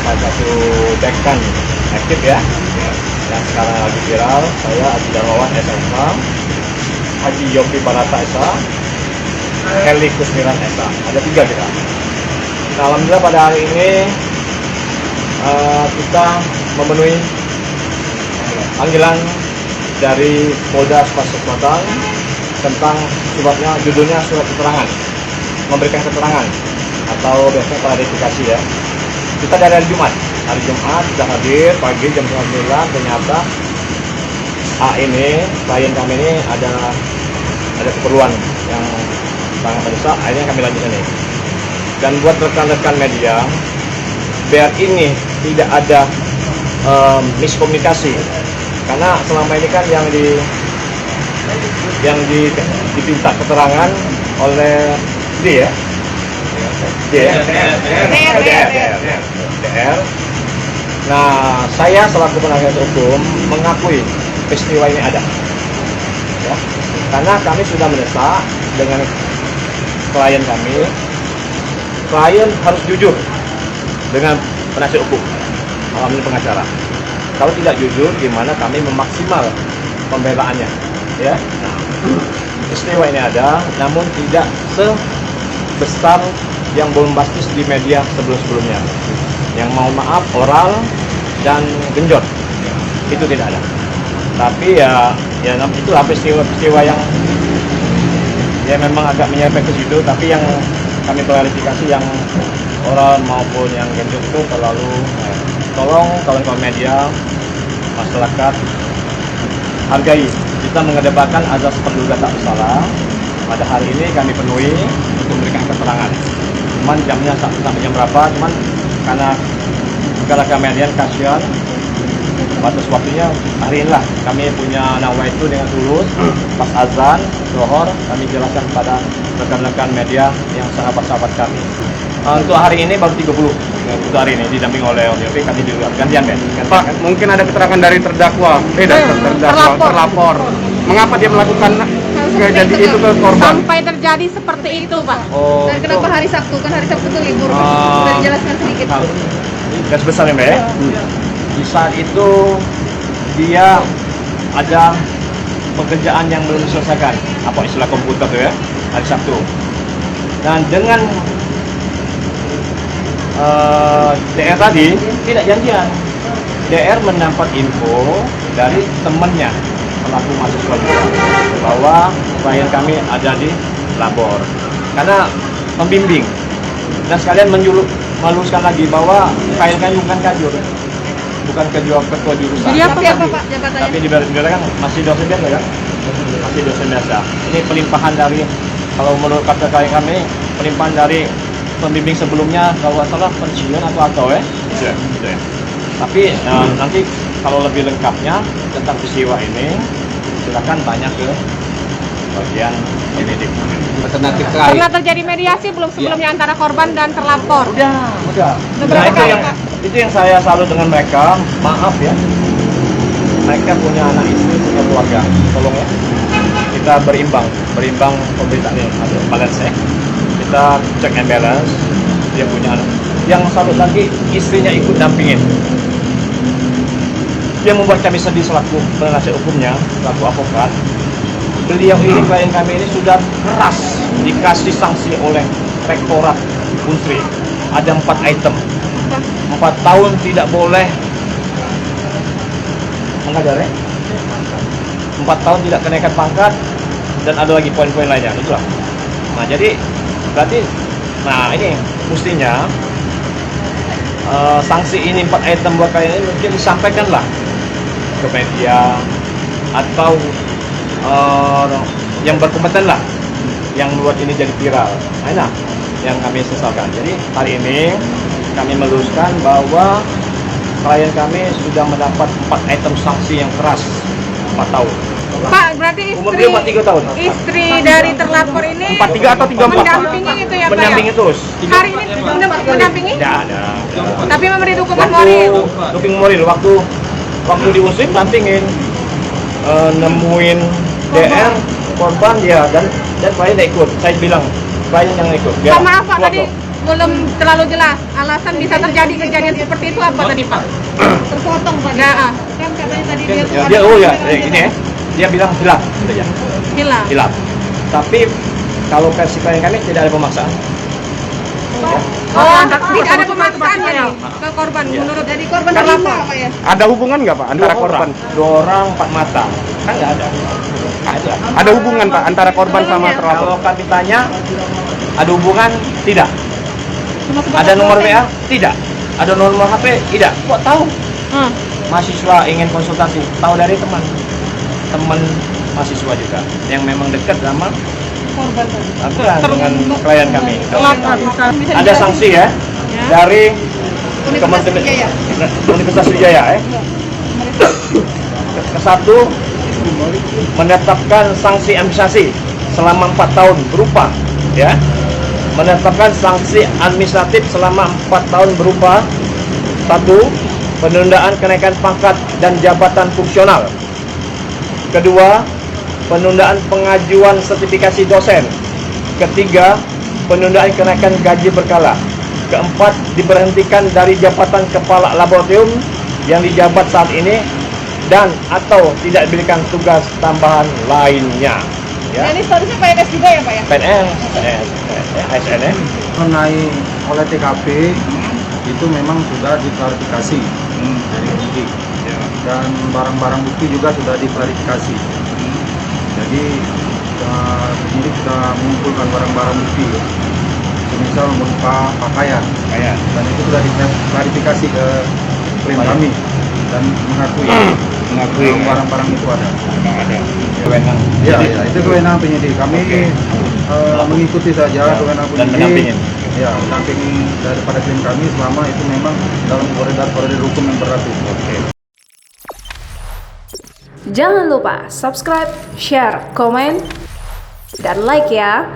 Salah satu dekan aktif ya, yang sekarang lagi viral, saya Haji Darmawan SSA, Haji Yopi Barata SA, Heli Kusmiran SA. Ada 3 kita. Nah, alhamdulillah pada hari ini kita memenuhi panggilan dari Polda Sumatera Selatan tentang judulnya surat keterangan, memberikan keterangan atau biasanya klarifikasi ya. Kita dari hari Jumat sudah hadir pagi jam 9, ternyata A ini, klien kami ini ada keperluan yang sangat mendesak, akhirnya kami lanjutkan ini. Dan buat rekan-rekan media, biar ini tidak ada miskomunikasi, karena selama ini kan yang diminta keterangan oleh D ya, DR. Nah, saya selaku penasihat hukum mengakui peristiwa ini ada, ya, karena kami sudah mendesak dengan klien kami. Klien harus jujur dengan penasihat hukum, ini pengacara. Kalau tidak jujur, gimana kami memaksimal pembelaannya, ya. Nah, peristiwa ini ada, namun tidak sebesar yang bombastis di media sebelum-sebelumnya, yang mau maaf oral dan genjot, itu tidak ada. Tapi ya itulah peristiwa yang ya memang agak menyerempet ke situ. Tapi yang kami klarifikasi yang oral maupun yang genjot itu terlalu, tolong kawan-kawan media, masyarakat, hargai. Kita mengedepankan azas praduga tak bersalah. Pada hari ini kami penuhi untuk memberikan keterangan. Cuman jamnya sampai jam berapa, cuman karena rekan-rekan media kasihan, batas waktunya hari inilah kami punya nawaitu dengan tulus. Pas azan Zohor kami jelaskan kepada rekan-rekan media yang sahabat-sahabat kami. Untuk hari ini baru 30. Untuk hari ini didampingi oleh OJP, kami juga gantian Ben. Pak, mungkin ada keterangan dari terdakwa, terlapor. Mengapa dia melakukan kejadian itu ke korban? Sampai terjadi seperti itu, Pak. Oh, dan kenapa hari Sabtu? Kan hari Sabtu itu libur, Pak. Sudah dijelaskan sedikit. Gas besar ya, Mbak ya. Di saat itu dia ada pekerjaan yang belum diselesaikan, apa istilah komputer tuh ya, hari Sabtu. Dan dengan DR tadi tidak janjian. DR mendapat info dari temannya pelaku mahasiswa juga bahwa klien kami ada di labor, karena membimbing dan sekalian meluruskan lagi bahwa klien kami bukan kajur, bukan ketua jurusan. Jadi apa Pak jabatannya? Tapi di Barat kan masih dosen biasa kan? Masih dosen biasa. Ini pelimpahan dari, kalau menurut kata klien kami, pelimpahan dari pembimbing sebelumnya, kalau nggak salah pensiun atau ya. Gitu ya. Tapi nanti kalau lebih lengkapnya tentang peristiwa ini, silakan tanya ke bagian penyidik. Pernah terjadi mediasi belum sebelumnya antara korban dan terlapor? Udah. Berapa kali, Pak? Itu yang saya salut dengan mereka. Maaf ya, mereka punya anak istri, punya keluarga. Tolong ya, kita berimbang pemberitaan ini, ada balance ya. Kita check and balance. Dia punya anak. Yang satu lagi istrinya ikut dampingin. Yang membuat kami sedih selaku penasihat hukumnya, selaku advokat. Beliau ini, klien kami ini sudah keras dikasih sanksi oleh Rektorat Unsri. Ada 4 item. 4 tahun tidak boleh mengajar ya. 4 tahun tidak kenaikan pangkat, dan ada lagi poin-poin lainnya. Itulah. Nah, jadi berarti, nah ini mestinya sanksi ini 4 item buat kalian ini mungkin disampaikanlah ke media atau yang berkompeten lah, yang membuat ini jadi viral. Nah, yang kami sesalkan. Jadi hari ini kami meluruskan bahwa klien kami sudah mendapat 4 item sanksi yang keras, 4 tahun. Pak, berarti umur dia 3 tahun. Istri dari terlapor ini 43 atau 34? mendampingi itu ya, Pak? Mendampingi terus. Hari ini mendampingi? Tidak ada. Tapi memberi dukungan moral. Dukung moral waktu di Unsri dampingin. nemuin DR korban dia dan klien tidak ikut. Saya bilang klien yang ikut. Pak, maaf Pak, tadi belum terlalu jelas alasan bisa terjadi kejadian seperti itu apa tadi Pak? Terpotong Pak. Nah, kan katanya tadi dia tuh Dia oh ya, ini ya. Dia bilang hilaf, gitu ya. hilang. Hilaf. Tapi kalau versi klien kami tidak ada pemaksaan. Oh, tidak ada pemaksaan ya ke korban menurut dari korban terlapor Pak ya? Ada hubungan nggak Pak antara korban? Dua orang, empat mata. Kan nggak ada. Ada. Ada hubungan Pak antara korban sama terlapor? Kalau kami tanya, ada hubungan? Tidak. Cuma sebatas Ada nomor konten. WA? Tidak. Ada nomor HP? Tidak. Kok tahu? Hmm. Mahasiswa ingin konsultasi, tahu dari teman mahasiswa juga yang memang dekat sama Korban dengan klien kami. Terlapor. Ada sanksi ya dari Universitas Sriwijaya. Universitas Sriwijaya Kesatu, menetapkan sanksi administrasi selama 4 tahun berupa ya, menetapkan sanksi administratif selama 4 tahun berupa 1. Penundaan kenaikan pangkat dan jabatan fungsional. 2. Penundaan pengajuan sertifikasi dosen. 3. Penundaan kenaikan gaji berkala. 4. Diberhentikan dari jabatan kepala laboratorium yang dijabat saat ini dan atau tidak diberikan tugas tambahan lainnya. Ya. Ini statusnya PNS juga ya Pak ya? PNS, ASN ya. Mengenai oleh TKP itu memang sudah diklarifikasi dari penyidik dan barang-barang bukti juga sudah diklarifikasi. Jadi penyidik sudah mengumpulkan barang-barang bukti, misal berupa pakaian, dan itu sudah diklarifikasi ke klien kami dan mengakui barang-barang itu ada. Kewenangan. Ya, itu kewenangan penyidik. Kami mengikuti saja kewenangan Dan penyidik. mendampingin. Ya, mendampingi daripada klien kami selama itu memang dalam koridor hukum yang berlaku. Jangan lupa subscribe, share, komen, dan like ya.